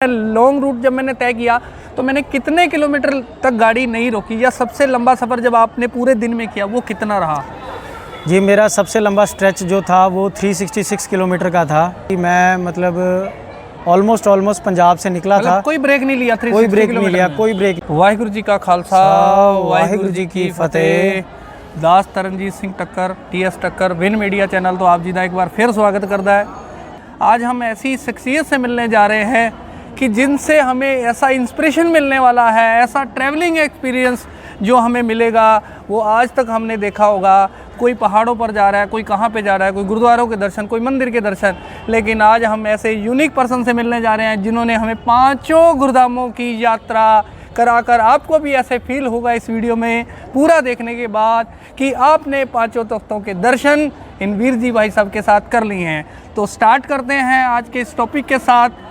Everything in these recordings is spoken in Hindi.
लॉन्ग रूट जब मैंने तय किया तो मैंने कितने किलोमीटर तक गाड़ी नहीं रोकी, या सबसे लंबा सफ़र जब आपने पूरे दिन में किया वो कितना रहा? जी, मेरा सबसे लंबा स्ट्रेच जो था वो 366 किलोमीटर का था। मैं मतलब ऑलमोस्ट पंजाब से निकला था। कोई ब्रेक नहीं लिया? कोई ब्रेक नहीं लिया, कोई ब्रेक। वाहिगुरू जी का खालसा, वाहिगुरू जी की फतेह। दास तरनजीत सिंह टक्कर, TS टक्कर, विन मीडिया चैनल तो आप जी का एक बार फिर स्वागत करता है। आज हम ऐसी शख्सियत से मिलने जा रहे हैं कि जिनसे हमें ऐसा इंस्पिरेशन मिलने वाला है, ऐसा ट्रैवलिंग एक्सपीरियंस जो हमें मिलेगा वो आज तक हमने देखा होगा। कोई पहाड़ों पर जा रहा है, कोई कहाँ पे जा रहा है, कोई गुरुद्वारों के दर्शन, कोई मंदिर के दर्शन, लेकिन आज हम ऐसे यूनिक पर्सन से मिलने जा रहे हैं जिन्होंने हमें 5 गुरुधामों की यात्रा कराकर, आपको भी ऐसे फील होगा इस वीडियो में पूरा देखने के बाद कि आपने 5 तख्तों के दर्शन इन वीर जी भाई साहब के साथ कर लिए हैं। तो स्टार्ट करते हैं आज के इस टॉपिक के साथ।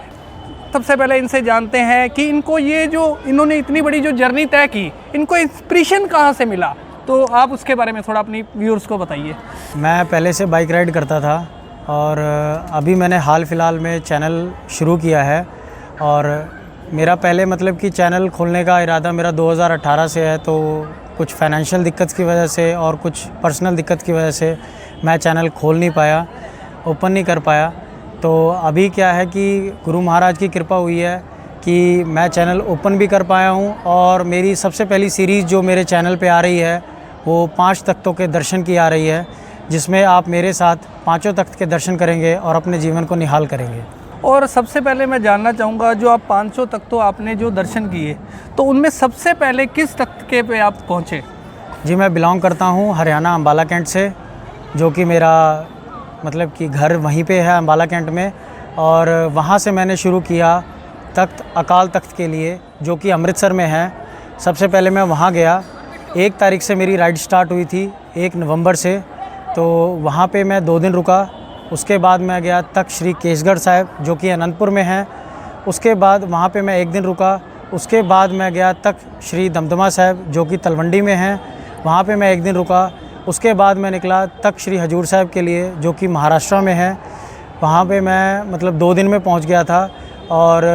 सबसे पहले इनसे जानते हैं कि इनको ये जो इन्होंने इतनी बड़ी जो जर्नी तय की, इनको इंस्पिरेशन कहाँ से मिला, तो आप उसके बारे में थोड़ा अपनी व्यूअर्स को बताइए। मैं पहले से बाइक राइड करता था और अभी मैंने हाल फिलहाल में चैनल शुरू किया है। और मेरा पहले मतलब कि चैनल खोलने का इरादा मेरा 2018 से है, तो कुछ फाइनेंशियल दिक्कत की वजह से और कुछ पर्सनल दिक्कत की वजह से मैं चैनल खोल नहीं पाया, ओपन नहीं कर पाया। तो अभी क्या है कि गुरु महाराज की कृपा हुई है कि मैं चैनल ओपन भी कर पाया हूँ। और मेरी सबसे पहली सीरीज़ जो मेरे चैनल पे आ रही है वो 5 तख्तों के दर्शन की आ रही है, जिसमें आप मेरे साथ 5 तख्त के दर्शन करेंगे और अपने जीवन को निहाल करेंगे। और सबसे पहले मैं जानना चाहूँगा, जो आप 5 तख्तों आपने जो दर्शन किए, तो उनमें सबसे पहले किस तख्त के पे आप पहुँचे? जी, मैं बिलोंग करता हूँ हरियाणा अम्बाला कैंट से, जो कि मेरा मतलब कि घर वहीं पे है अम्बाला कैंट में। और वहाँ से मैंने शुरू किया तख्त अकाल तख्त के लिए, जो कि अमृतसर में है। सबसे पहले मैं वहाँ गया। 1 तारीख से मेरी राइड स्टार्ट हुई थी, 1 नवंबर से। तो वहाँ पे मैं 2 दिन रुका। उसके बाद मैं गया तख्त श्री केसगढ़ साहिब, जो कि अनंतपुर में है। उसके बाद वहाँ पे मैं 1 दिन रुका। उसके बाद मैं गया तख्त श्री दमदमा साहिब, जो कि तलवंडी में है। वहाँ पे मैं 1 दिन रुका। उसके बाद मैं निकला तख्त श्री हजूर साहिब के लिए, जो कि महाराष्ट्र में है। वहाँ पे मैं मतलब 2 दिन में पहुँच गया था। और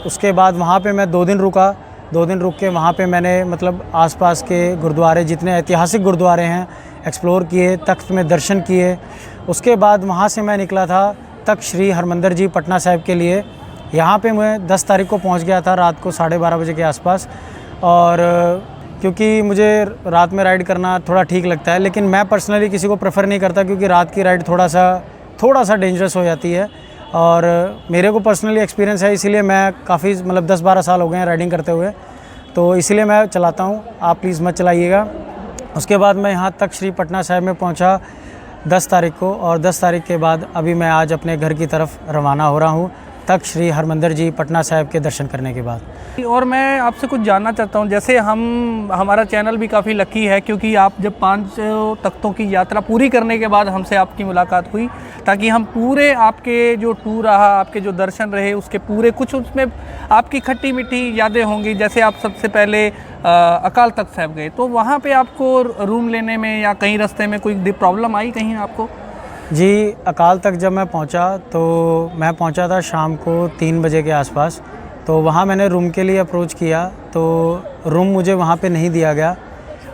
उसके बाद वहाँ पे मैं 2 दिन रुका। 2 दिन रुक के वहाँ पे मैंने मतलब आसपास के गुरुद्वारे, जितने ऐतिहासिक गुरुद्वारे हैं, एक्सप्लोर किए, तख्त में दर्शन किए। उसके बाद वहाँ से मैं निकला था तख्त श्री हरमंदिर जी पटना साहिब के लिए। यहाँ पे मैं 10 तारीख को पहुँच गया था, रात को 12:30 बजे के आसपास। और क्योंकि मुझे रात में राइड करना थोड़ा ठीक लगता है, लेकिन मैं पर्सनली किसी को प्रेफर नहीं करता, क्योंकि रात की राइड थोड़ा सा डेंजरस हो जाती है। और मेरे को पर्सनली एक्सपीरियंस है, इसीलिए मैं काफ़ी मतलब 10-12 साल हो गए हैं राइडिंग करते हुए, तो इसीलिए मैं चलाता हूँ। आप प्लीज़ मत चलाइएगा। उसके बाद मैं यहाँ तक श्री पटना साहिब में पहुँचा 10 तारीख को। और 10 तारीख के बाद अभी मैं आज अपने घर की तरफ रवाना हो रहा हूँ तख्त श्री हरमंदिर जी पटना साहिब के दर्शन करने के बाद। और मैं आपसे कुछ जानना चाहता हूँ, जैसे हमारा चैनल भी काफ़ी लकी है, क्योंकि आप जब 5 तख्तों की यात्रा पूरी करने के बाद हमसे आपकी मुलाकात हुई, ताकि हम पूरे आपके जो टूर रहा, आपके जो दर्शन रहे, उसके पूरे कुछ उसमें आपकी खट्टी मीठी यादें होंगी। जैसे आप सबसे पहले अकाल तख्त साहिब गए, तो वहाँ पे आपको रूम लेने में या कहीं रास्ते में कोई प्रॉब्लम आई कहीं आपको? जी, अकाल तख्त जब मैं पहुंचा तो मैं पहुंचा था शाम को 3 बजे के आसपास। तो वहां मैंने रूम के लिए अप्रोच किया, तो रूम मुझे वहां पे नहीं दिया गया।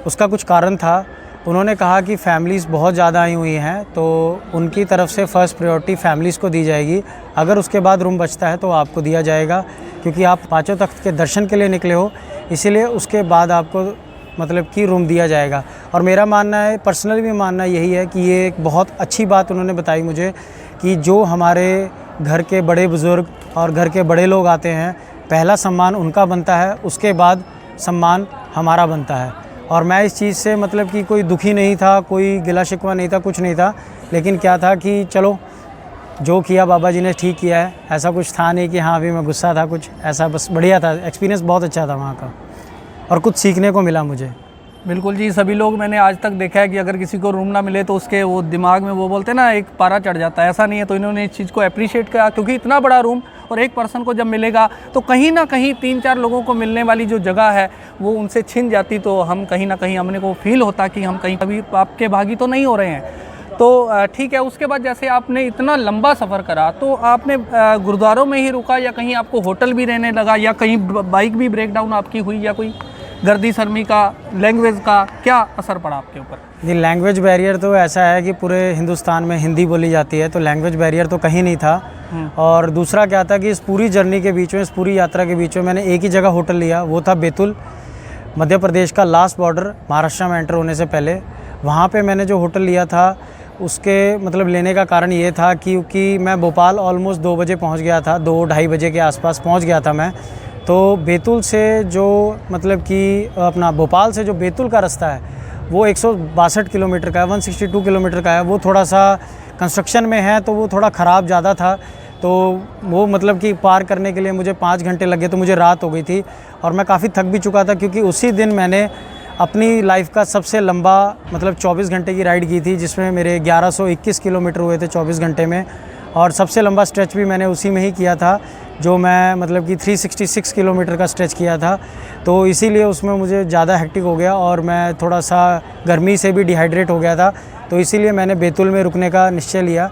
उसका कुछ कारण था। उन्होंने कहा कि फैमिलीज़ बहुत ज़्यादा आई हुई हैं, तो उनकी तरफ से फ़र्स्ट प्रायोरिटी फैमिलीज़ को दी जाएगी। अगर उसके बाद रूम बचता है तो आपको दिया जाएगा, क्योंकि आप 5 तख्त के दर्शन के लिए निकले हो, इसीलिए उसके बाद आपको मतलब कि रूम दिया जाएगा। और मेरा मानना है, पर्सनली भी मानना यही है कि ये एक बहुत अच्छी बात उन्होंने बताई मुझे, कि जो हमारे घर के बड़े बुज़ुर्ग और घर के बड़े लोग आते हैं, पहला सम्मान उनका बनता है, उसके बाद सम्मान हमारा बनता है। और मैं इस चीज़ से मतलब कि कोई दुखी नहीं था, कोई गिला शिकवा नहीं था, कुछ नहीं था। लेकिन क्या था कि चलो जो किया बाबा जी ने ठीक किया है, ऐसा कुछ था नहीं कि हाँ अभी मैं गुस्सा था, कुछ ऐसा, बस बढ़िया था। एक्सपीरियंस बहुत अच्छा था वहाँ का और कुछ सीखने को मिला मुझे। बिल्कुल जी, सभी लोग मैंने आज तक देखा है कि अगर किसी को रूम ना मिले तो उसके वो दिमाग में वो बोलते हैं ना, एक पारा चढ़ जाता है। ऐसा नहीं है, तो इन्होंने इस चीज़ को अप्रिशिएट किया, क्योंकि इतना बड़ा रूम और एक पर्सन को जब मिलेगा तो कहीं ना कहीं 3-4 लोगों को मिलने वाली जो जगह है वो उनसे छिन जाती, तो हम कहीं ना कहीं हमने को फील होता कि हम कहीं कभी आपके भागी तो नहीं हो रहे हैं। तो ठीक है, उसके बाद जैसे आपने इतना लंबा सफ़र करा तो आपने गुरुद्वारों में ही रुका या कहीं आपको होटल भी रहने लगा या कहीं बाइक भी ब्रेक डाउन आपकी हुई या कोई गर्दी सर्मी का, लैंग्वेज का क्या असर पड़ा आपके ऊपर? जी, लैंग्वेज बैरियर तो ऐसा है कि पूरे हिंदुस्तान में हिंदी बोली जाती है, तो लैंग्वेज बैरियर तो कहीं नहीं था। और दूसरा क्या था कि इस पूरी जर्नी के बीच में, इस पूरी यात्रा के बीच में मैंने एक ही जगह होटल लिया, वो था बैतूल, मध्य प्रदेश का लास्ट बॉर्डर महाराष्ट्र में एंटर होने से पहले। वहाँ पे मैंने जो होटल लिया था उसके मतलब लेने का कारण ये था क्योंकि मैं भोपाल ऑलमोस्ट 2 बजे पहुँच गया था, 2-2:30 बजे के आसपास पहुँच गया था मैं। तो बैतूल से जो मतलब कि अपना भोपाल से जो बैतूल का रास्ता है वो 162 किलोमीटर का है, 162 किलोमीटर का है। वो थोड़ा सा कंस्ट्रक्शन में है तो वो थोड़ा ख़राब ज़्यादा था, तो वो मतलब कि पार करने के लिए मुझे 5 घंटे लगे, तो मुझे रात हो गई थी और मैं काफ़ी थक भी चुका था क्योंकि उसी दिन मैंने अपनी लाइफ का सबसे लंबा मतलब 24 घंटे की राइड की थी, जिसमें मेरे 1121 किलोमीटर हुए थे 24 घंटे में। और सबसे लंबा स्ट्रेच भी मैंने उसी में ही किया था, जो मैं मतलब कि 366 किलोमीटर का स्ट्रेच किया था। तो इसीलिए उसमें मुझे ज़्यादा हेक्टिक हो गया और मैं थोड़ा सा गर्मी से भी डिहाइड्रेट हो गया था, तो इसीलिए मैंने बैतूल में रुकने का निश्चय लिया।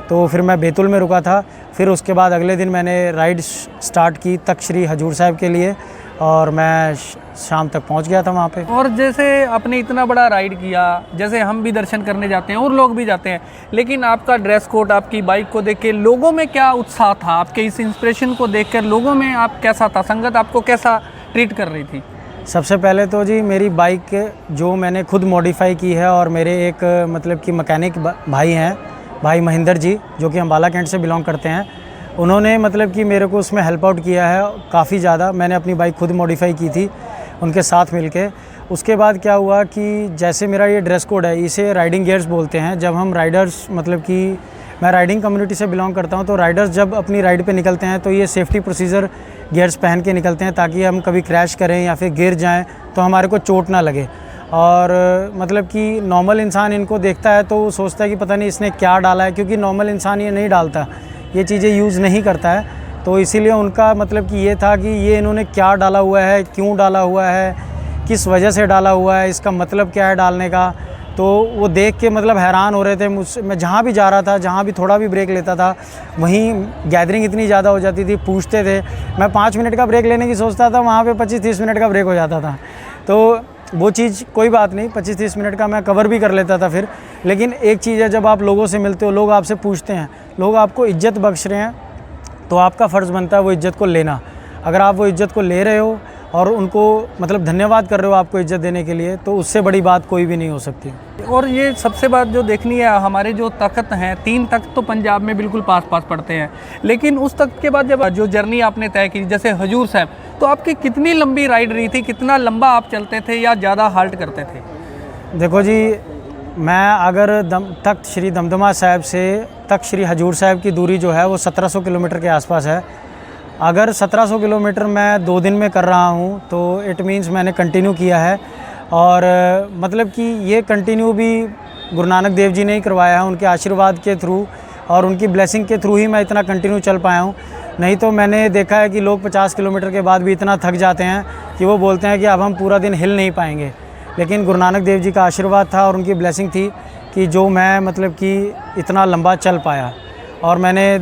तो फिर मैं बैतूल में रुका था। फिर उसके बाद अगले दिन मैंने राइड स्टार्ट की तख्त श्री हजूर साहिब के लिए और मैं शाम तक पहुंच गया था वहाँ पे। और जैसे आपने इतना बड़ा राइड किया, जैसे हम भी दर्शन करने जाते हैं और लोग भी जाते हैं, लेकिन आपका ड्रेस कोड, आपकी बाइक को देख के लोगों में क्या उत्साह था? आपके इस इंस्पिरेशन को देखकर लोगों में आप कैसा था? संगत आपको कैसा ट्रीट कर रही थी? सबसे पहले तो जी मेरी बाइक जो मैंने खुद मॉडिफाई की है और मेरे एक मतलब कि मैकेनिक भाई हैं, भाई महेंद्र जी, जो कि अम्बाला कैंट से बिलोंग करते हैं, उन्होंने मतलब कि मेरे को उसमें हेल्प आउट किया है काफ़ी ज़्यादा। मैंने अपनी बाइक खुद मॉडिफाई की थी उनके साथ मिलके। उसके बाद क्या हुआ कि जैसे मेरा ये ड्रेस कोड है, इसे राइडिंग गियर्स बोलते हैं। जब हम राइडर्स मतलब कि मैं राइडिंग कम्युनिटी से बिलोंग करता हूँ, तो राइडर्स जब अपनी राइड पे निकलते हैं तो ये सेफ्टी प्रोसीजर गियर्स पहन के निकलते हैं ताकि हम कभी क्रैश करें या फिर गिर जाएँ तो हमारे को चोट ना लगे। और मतलब कि नॉर्मल इंसान इनको देखता है तो वो सोचता है कि पता नहीं इसने क्या डाला है, क्योंकि नॉर्मल इंसान ये नहीं डालता, ये चीज़ें यूज़ नहीं करता है। तो इसीलिए उनका मतलब कि ये था कि ये इन्होंने क्या डाला हुआ है, क्यों डाला हुआ है, किस वजह से डाला हुआ है, इसका मतलब क्या है डालने का। तो वो देख के मतलब हैरान हो रहे थे मुझसे। मैं जहाँ भी जा रहा था, जहाँ भी थोड़ा भी ब्रेक लेता था, वहीं गैदरिंग इतनी ज़्यादा हो जाती थी, पूछते थे। मैं 5 मिनट का ब्रेक लेने की सोचता था, वहाँ पे 25-30 मिनट का ब्रेक हो जाता था। तो वो चीज़ कोई बात नहीं, 25-30 मिनट का मैं कवर भी कर लेता था फिर। लेकिन एक चीज़ है, जब आप लोगों से मिलते हो, लोग आपसे पूछते हैं, लोग आपको इज़्ज़त बख्श रहे हैं, तो आपका फ़र्ज़ बनता है वो इज़्ज़त को लेना। अगर आप वो इज़्ज़त को ले रहे हो और उनको मतलब धन्यवाद कर रहे हो आपको इज़्ज़त देने के लिए, तो उससे बड़ी बात कोई भी नहीं हो सकती। और ये सबसे बात जो देखनी है, हमारे जो तख्त हैं, 3 तख्त तो पंजाब में बिल्कुल पास पास पड़ते हैं, लेकिन उस तख्त के बाद जब जो जर्नी आपने तय की, जैसे हजूर साहब, तो आपकी कितनी लंबी राइड रही थी? कितना लंबा आप चलते थे या ज़्यादा हाल्ट करते थे? देखो जी, मैं अगर तख्त श्री दमदमा साहिब से तख्त श्री हजूर साहिब की दूरी जो है वो 1700 किलोमीटर के आसपास है। अगर 1700 किलोमीटर मैं 2 दिन में कर रहा हूँ तो इट मीन्स मैंने कंटिन्यू किया है। और मतलब कि ये कंटिन्यू भी गुरु नानक देव जी ने ही करवाया है, उनके आशीर्वाद के थ्रू और उनकी ब्लेसिंग के थ्रू ही मैं इतना कंटिन्यू चल पाया हूँ। नहीं तो मैंने देखा है कि लोग 50 किलोमीटर के बाद भी इतना थक जाते हैं कि वो बोलते हैं कि अब हम पूरा दिन हिल नहीं पाएंगे। लेकिन गुरु नानक देव जी का आशीर्वाद था और उनकी ब्लेसिंग थी कि जो मैं मतलब कि इतना लंबा चल पाया और मैंने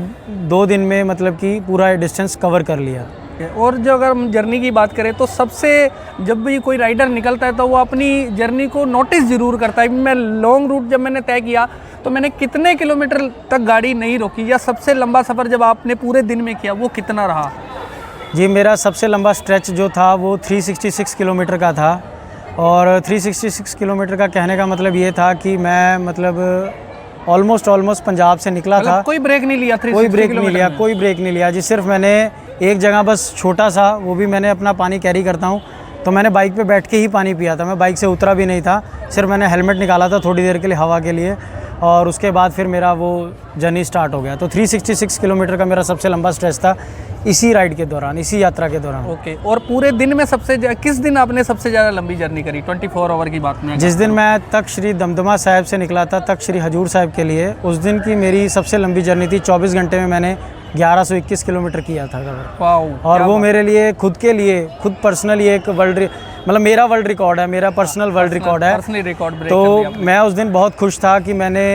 2 दिन में मतलब कि पूरा डिस्टेंस कवर कर लिया। और जो अगर हम जर्नी की बात करें तो सबसे, जब भी कोई राइडर निकलता है तो वो अपनी जर्नी को नोटिस ज़रूर करता है। मैं लॉन्ग रूट जब मैंने तय किया तो मैंने कितने किलोमीटर तक गाड़ी नहीं रोकी, या सबसे लंबा सफ़र जब आपने पूरे दिन में किया वो कितना रहा? जी, मेरा सबसे लंबा स्ट्रेच जो था वो 366 किलोमीटर का था। और 366 किलोमीटर का कहने का मतलब ये था कि मैं मतलब ऑलमोस्ट पंजाब से निकला था। कोई ब्रेक नहीं लिया? कोई ब्रेक नहीं लिया, कोई ब्रेक नहीं लिया जी। सिर्फ मैंने एक जगह बस छोटा सा, वो भी मैंने अपना पानी कैरी करता हूँ, तो मैंने बाइक पे बैठ के ही पानी पिया था। मैं बाइक से उतरा भी नहीं था, सिर्फ मैंने हेलमेट निकाला था थोड़ी देर के लिए हवा के लिए, और उसके बाद फिर मेरा वो जर्नी स्टार्ट हो गया। तो 366 किलोमीटर का मेरा सबसे लंबा स्ट्रेच था इसी राइड के दौरान, इसी यात्रा के दौरान। ओके। और पूरे दिन में किस दिन आपने सबसे ज़्यादा लंबी जर्नी करी? 24 आवर की बात में जिस दिन मैं तख्त श्री दमदमा साहिब से निकला था तख्त श्री हजूर साहिब के लिए, उस दिन की मेरी सबसे लंबी जर्नी थी। 24 घंटे में मैंने 1121 किलोमीटर किया था कवर। वाओ! और वो मेरे लिए खुद पर्सनली एक मतलब मेरा वर्ल्ड रिकॉर्ड है, मेरा पर्सनल वर्ल्ड रिकॉर्ड है। पर्सनल रिकॉर्ड ब्रेक तो कर दिया आपने। मैं उस दिन बहुत खुश था कि मैंने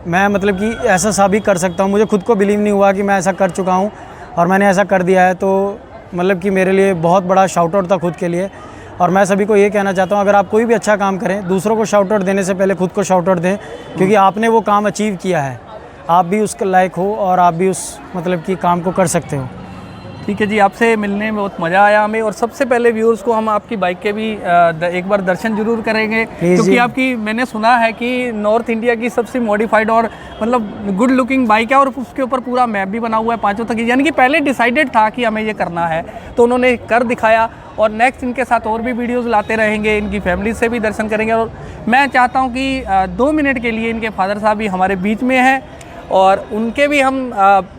मैं मतलब कि ऐसा साबित कर सकता हूँ। मुझे खुद को बिलीव नहीं हुआ कि मैं ऐसा कर चुका हूँ और मैंने ऐसा कर दिया है। तो मतलब कि मेरे लिए बहुत बड़ा शाउट आउट था खुद के लिए। और मैं सभी को ये कहना चाहता हूँ, अगर आप कोई भी अच्छा काम करें, दूसरों को शाउट आउट देने से पहले खुद को शाउट आउट दें, क्योंकि आपने वो काम अचीव किया है, आप भी उसके लायक हो और आप भी उस मतलब कि काम को कर सकते हो। ठीक है जी, आपसे मिलने में बहुत मज़ा आया हमें। और सबसे पहले व्यूअर्स को हम आपकी बाइक के भी एक बार दर्शन जरूर करेंगे, क्योंकि आपकी मैंने सुना है कि नॉर्थ इंडिया की सबसे मॉडिफाइड और मतलब गुड लुकिंग बाइक है, और उसके ऊपर पूरा मैप भी बना हुआ है 5 तक, यानी कि पहले डिसाइडेड था कि हमें ये करना है, तो उन्होंने कर दिखाया। और नेक्स्ट इनके साथ और भी वीडियोस लाते रहेंगे, इनकी फैमिली से भी दर्शन करेंगे। और मैं चाहता हूँ कि 2 मिनट के लिए इनके फादर साहब भी हमारे बीच में हैं और उनके भी हम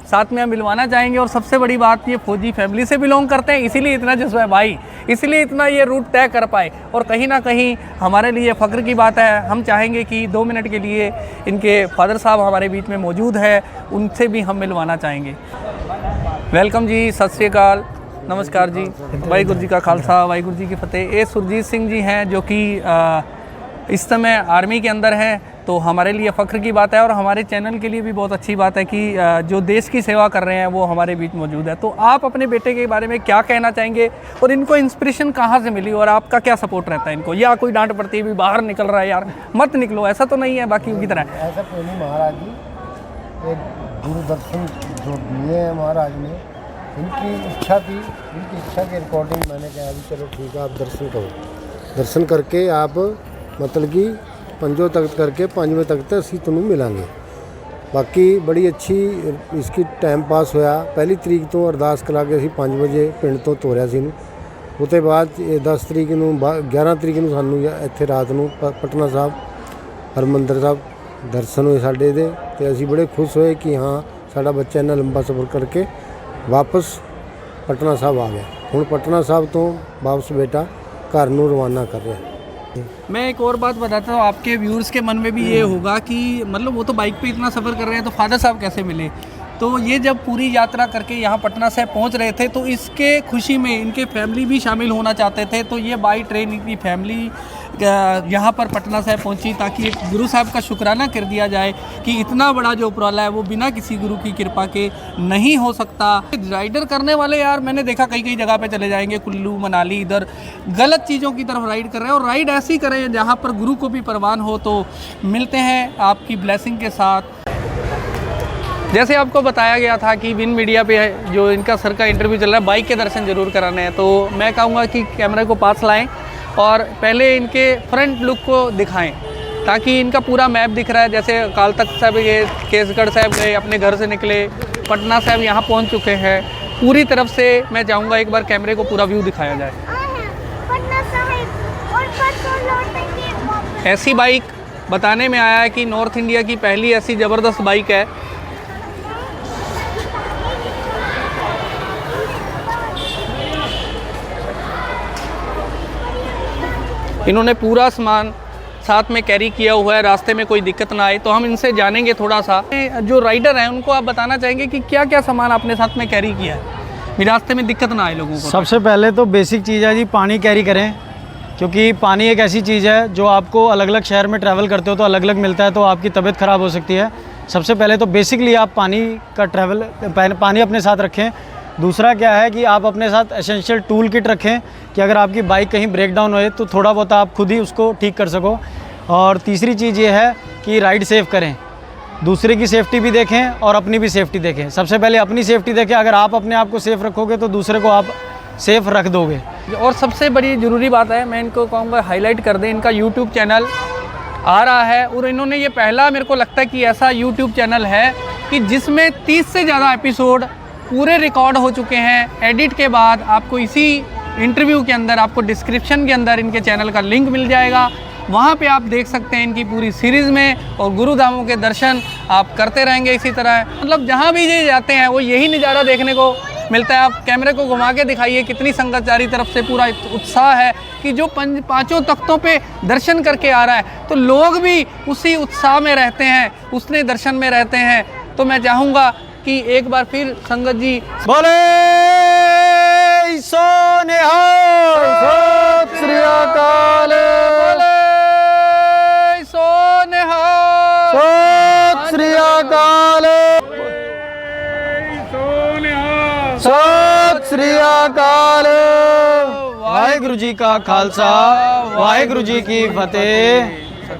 साथ में मिलवाना चाहेंगे। और सबसे बड़ी बात, ये फौजी फैमिली से बिलोंग करते हैं, इसीलिए इतना जज्बा है भाई, इसीलिए इतना ये रूट तय कर पाए। और कहीं ना कहीं हमारे लिए फ़ख्र की बात है। हम चाहेंगे कि 2 मिनट के लिए इनके फादर साहब हमारे बीच में मौजूद है, उनसे भी हम मिलवाना चाहेंगे। वेलकम जी, सत श्री अकाल, नमस्कार जी, वाहिगुरू जी का खालसा वाहिगुरू जी की फतेह। ये सुरजीत सिंह जी हैं, जो कि इस समय आर्मी के अंदर हैं। तो हमारे लिए फ़ख्र की बात है और हमारे चैनल के लिए भी बहुत अच्छी बात है कि जो देश की सेवा कर रहे हैं वो हमारे बीच मौजूद है। तो आप अपने बेटे के बारे में क्या कहना चाहेंगे और इनको इंस्पिरेशन कहाँ से मिली और आपका क्या सपोर्ट रहता है इनको, या कोई डांट पड़ती है भी बाहर निकल रहा है यार मत निकलो, ऐसा तो नहीं है बाकी की तरह? ऐसा कोई नहीं महाराज जी, एक गुरु दर्शन जो दिए हैं महाराज ने, इनकी इच्छा थी, इनकी इच्छा के अकॉर्डिंग मैंने कहा अभी चलो ठीक है आप दर्शन करो। दर्शन करके आप मतलब कि 5 तख्त करके 5वें तख्त असी तुहानू मिलांगे। बाकी बड़ी अच्छी इसकी टाइम पास होया। पहली तरीक तो अरदास करा के असी 5 वजे पिंड तो तोरिया सी। उसके बाद 10 तरीक नूं 11 तरीक नूं सानू इत्थे रात नूं पटना साहब हरमंदर साहब दर्शन होए साडे दे, ते असी बड़े खुश होए कि हाँ साडा बच्चा इन्ना लंबा सफ़र करके वापस पटना साहब आ गया। हुण पटना साहब तो वापस बेटा घर नूं रवाना कर रहा है। मैं एक और बात बताता हूँ, आपके व्यूअर्स के मन में भी ये होगा कि मतलब वो तो बाइक पे इतना सफ़र कर रहे हैं तो फादर साहब कैसे मिले। तो ये जब पूरी यात्रा करके यहाँ पटना से पहुँच रहे थे तो इसके खुशी में इनके फैमिली भी शामिल होना चाहते थे। तो ये बाई ट्रेन इनकी फैमिली यहाँ पर पटना से पहुँची ताकि एक गुरु साहब का शुक्राना कर दिया जाए कि इतना बड़ा जो उपराला है वो बिना किसी गुरु की कृपा के नहीं हो सकता। राइडर करने वाले यार मैंने देखा कई कई जगह पे चले जाएंगे, कुल्लू मनाली, इधर गलत चीज़ों की तरफ राइड कर रहे हैं। और राइड ऐसी करें जहाँ पर गुरु को भी परवान हो। तो मिलते हैं आपकी ब्लेसिंग के साथ। जैसे आपको बताया गया था कि विन मीडिया पे जो इनका सर का इंटरव्यू चल रहा है, बाइक के दर्शन जरूर कराने हैं। तो मैं कहूँगा कि कैमरे को पास लाएं और पहले इनके फ्रंट लुक को दिखाएं ताकि इनका पूरा मैप दिख रहा है। जैसे अकाल तख्त साहब गए, केसगढ़ साहब गए, अपने घर से निकले, पटना साहब यहाँ पहुँच चुके हैं। पूरी तरफ से मैं चाहूँगा एक बार कैमरे को पूरा व्यू दिखाया जाए। ऐसी बाइक बताने में आया है कि नॉर्थ इंडिया की पहली ऐसी ज़बरदस्त बाइक है। इन्होंने पूरा सामान साथ में कैरी किया हुआ है, रास्ते में कोई दिक्कत ना आए। तो हम इनसे जानेंगे थोड़ा सा। जो राइडर हैं उनको आप बताना चाहेंगे कि क्या क्या सामान आपने साथ में कैरी किया है भी रास्ते में दिक्कत ना आए लोगों को? सबसे पहले तो बेसिक चीज़ है जी, पानी कैरी करें, क्योंकि पानी एक ऐसी चीज़ है जो आपको अलग अलग शहर में ट्रैवल करते हो तो अलग अलग मिलता है, तो आपकी तबीयत ख़राब हो सकती है। सबसे पहले तो बेसिकली आप पानी अपने साथ रखें। दूसरा क्या है कि आप अपने साथ एसेंशियल टूल किट रखें कि अगर आपकी बाइक कहीं ब्रेक डाउन होए तो थोड़ा बहुत आप खुद ही उसको ठीक कर सको। और तीसरी चीज़ ये है कि राइड सेफ करें, दूसरे की सेफ्टी भी देखें और अपनी भी सेफ्टी देखें। सबसे पहले अपनी सेफ्टी देखें, अगर आप अपने आप को सेफ़ रखोगे तो दूसरे को आप सेफ़ रख दोगे। और सबसे बड़ी ज़रूरी बात है, मैं इनको कहूँगा हाईलाइट कर दें, इनका यूट्यूब चैनल आ रहा है और इन्होंने ये पहला मेरे को लगता है कि ऐसा यूट्यूब चैनल है कि जिसमें 30 से ज़्यादा एपिसोड पूरे रिकॉर्ड हो चुके हैं एडिट के बाद। आपको इसी इंटरव्यू के अंदर, आपको डिस्क्रिप्शन के अंदर इनके चैनल का लिंक मिल जाएगा, वहाँ पे आप देख सकते हैं इनकी पूरी सीरीज़ में। और गुरुधामों के दर्शन आप करते रहेंगे इसी तरह, मतलब जहाँ भी ये जाते हैं वो यही नज़ारा देखने को मिलता है। आप कैमरे को घुमा के दिखाइए कितनी संगत चारी तरफ से पूरा उत्साह है कि जो 5 तख्तों पे दर्शन करके आ रहा है तो लोग भी उसी उत्साह में रहते हैं, उसने दर्शन में रहते हैं। तो मैं चाहूँगा कि एक बार फिर संगत जी बोले सो निहाल, सत श्री अकाल, बोले सो निहाल, सत ਅਕਾਲ ਵਾਹਿਗੁਰੂ ਜੀ ਕਾ ਖਾਲਸਾ ਵਾਹਿਗੁਰੂ ਜੀ ਕੀ ਫਤਿਹ।